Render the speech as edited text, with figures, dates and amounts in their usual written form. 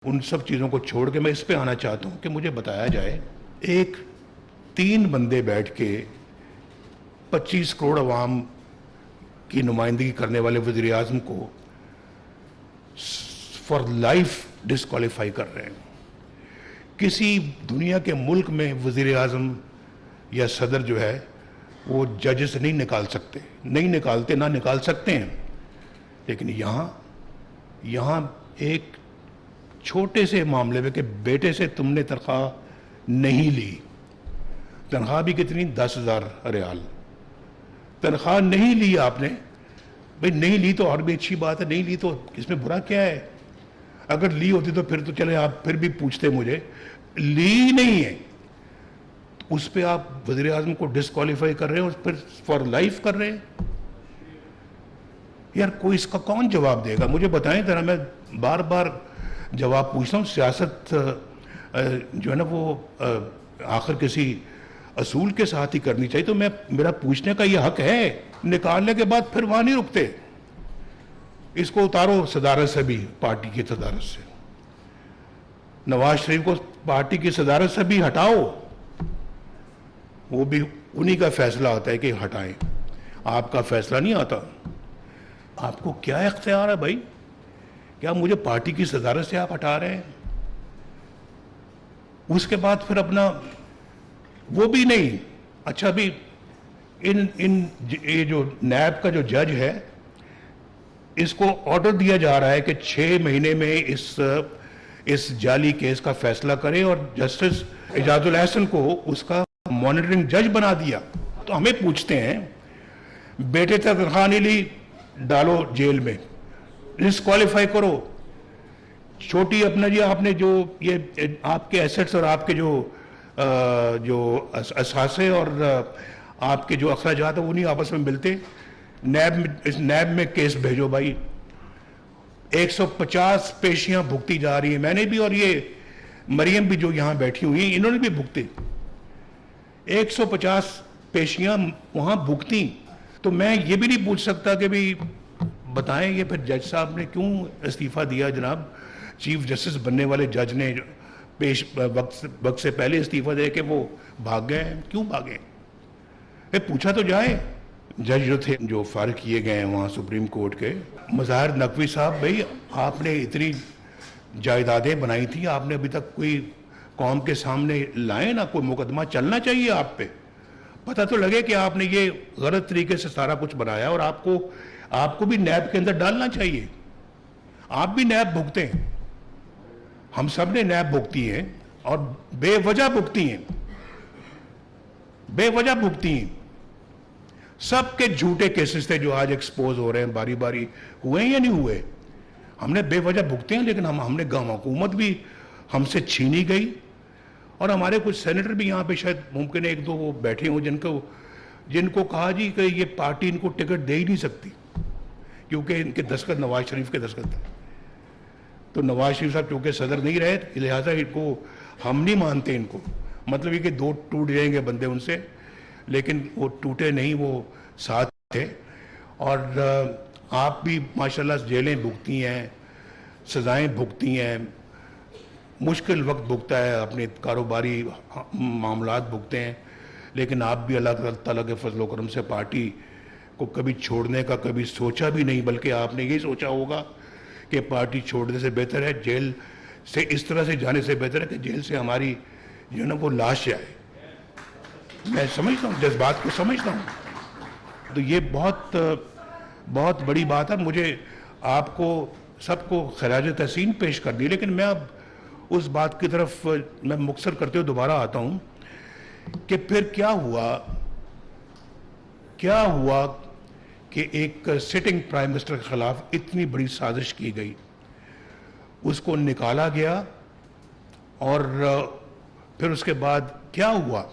उन सब चीज़ों को छोड़ के मैं इस पे आना चाहता हूँ कि मुझे बताया जाए, एक 3 बंदे बैठ के 25 करोड़ अवाम की नुमाइंदगी करने वाले वज़ीर आज़म को फॉर लाइफ डिस्क्वालीफाई कर रहे हैं। किसी दुनिया के मुल्क में वज़ीर आज़म या सदर जो है वो जज से नहीं निकाल सकते, नहीं निकालते, ना निकाल सकते हैं। लेकिन यहाँ एक छोटे से मामले में कि बेटे से तुमने तनख्वाह नहीं ली, तनख्वाह भी कितनी, 10,000 रियाल तनख्वाह नहीं ली आपने। भाई नहीं ली तो और भी अच्छी बात है, नहीं ली तो इसमें बुरा क्या है? अगर ली होती तो फिर तो चले आप फिर भी पूछते मुझे, ली नहीं है तो उस पर आप वज़ीर आज़म को डिस्क्वालीफाई कर रहे हैं और फिर फॉर लाइफ कर रहे हैं। यार कोई इसका कौन जवाब देगा? मुझे बताएं जरा, मैं बार बार जवाब पूछता हूँ। सियासत जो है ना वो आखिर किसी असूल के साथ ही करनी चाहिए। तो मेरा पूछने का ये हक है। निकालने के बाद फिर वहां नहीं रुकते, इसको उतारो सदारत से भी, पार्टी की सदारत से। नवाज शरीफ को पार्टी की सदारत से भी हटाओ, वो भी उन्हीं का फैसला होता है कि हटाएं, आपका फैसला नहीं आता। आपको क्या इख्तियार है भाई? क्या मुझे पार्टी की सदारत से आप हटा रहे हैं? उसके बाद फिर अपना वो भी नहीं। अच्छा, अभी ये जो नैब का जो जज है, इसको ऑर्डर दिया जा रहा है कि 6 महीने में इस जाली केस का फैसला करें और जस्टिस एजाजुल एहसन को उसका मॉनिटरिंग जज बना दिया। तो हमें पूछते हैं, बेटे से तनख्वाह नहीं ली, डालो जेल में, डिस्क्वालीफाई करो। छोटी अपना जी आपने जो ये आपके एसेट्स और आपके जो असासे और आपके जो अखराजात है वो नहीं आपस में मिलते। इस नैब में केस भेजो भाई। 150 पेशियां भुगती जा रही है, मैंने भी और ये मरियम भी जो यहां बैठी हुई है इन्होंने भी भुगती। 150 पेशियां वहां भुगती। तो मैं ये भी नहीं पूछ सकता कि भाई बताएं ये फिर जज साहब ने क्यों इस्तीफा दिया? जनाब, चीफ जस्टिस बनने वाले जज ने वक्त से पहले इस्तीफा दे के वो भाग गए। क्यों भागे? पूछा तो जाए। जज जो थे जो फारिग किए गए हैं वहाँ सुप्रीम कोर्ट के, मज़ाहिर नकवी साहब, भाई आपने इतनी जायदादें बनाई थी, आपने अभी तक कोई कौम के सामने लाए ना, कोई मुकदमा चलना चाहिए आप पे, पता तो लगे कि आपने ये गलत तरीके से सारा कुछ बनाया। और आपको भी नैब के अंदर डालना चाहिए। आप भी नैब भुगते हैं, हम सब ने नैब भुगती है और बेवजह भुगती हैं, बेवजह भुगती हैं। सबके झूठे केसेस थे जो आज एक्सपोज हो रहे हैं, बारी बारी हुए या नहीं हुए, हमने बेवजह भुगते हैं। लेकिन हमने हुकूमत भी हमसे छीनी गई। और हमारे कुछ सेनेटर भी यहाँ पे शायद मुमकिन है 1-2 वो बैठे हों जिनको कहा जी कि ये पार्टी इनको टिकट दे ही नहीं सकती क्योंकि इनके दस्तखत नवाज शरीफ के दस्तखत थे। तो नवाज शरीफ साहब चूंकि सदर नहीं रहे, लिहाजा इनको हम नहीं मानते। इनको मतलब ये कि 2 टूट जाएंगे बंदे उनसे, लेकिन वो टूटे नहीं, वो साथ थे। और आप भी माशाल्लाह जेलें भुगती हैं, सज़ाएं भुगती हैं, मुश्किल वक्त भुगता है, अपने कारोबारी मामलात भुगते हैं। लेकिन आप भी अल्लाह ताला के फजल करम से पार्टी को कभी छोड़ने का कभी सोचा भी नहीं, बल्कि आपने यही सोचा होगा कि पार्टी छोड़ने से बेहतर है, जेल से इस तरह से जाने से बेहतर है कि जेल से हमारी जो है ना वो लाश जाए। मैं समझता हूँ, जज्बात को समझता हूँ। तो ये बहुत बड़ी बात है। मुझे आपको सबको खराज तहसीन पेश करनी, लेकिन मैं अब उस बात की तरफ मैं मुख्तसर करते हुए दोबारा आता हूँ कि फिर क्या हुआ कि एक सिटिंग प्राइम मिनिस्टर के खिलाफ इतनी बड़ी साजिश की गई, उसको निकाला गया। और फिर उसके बाद क्या हुआ?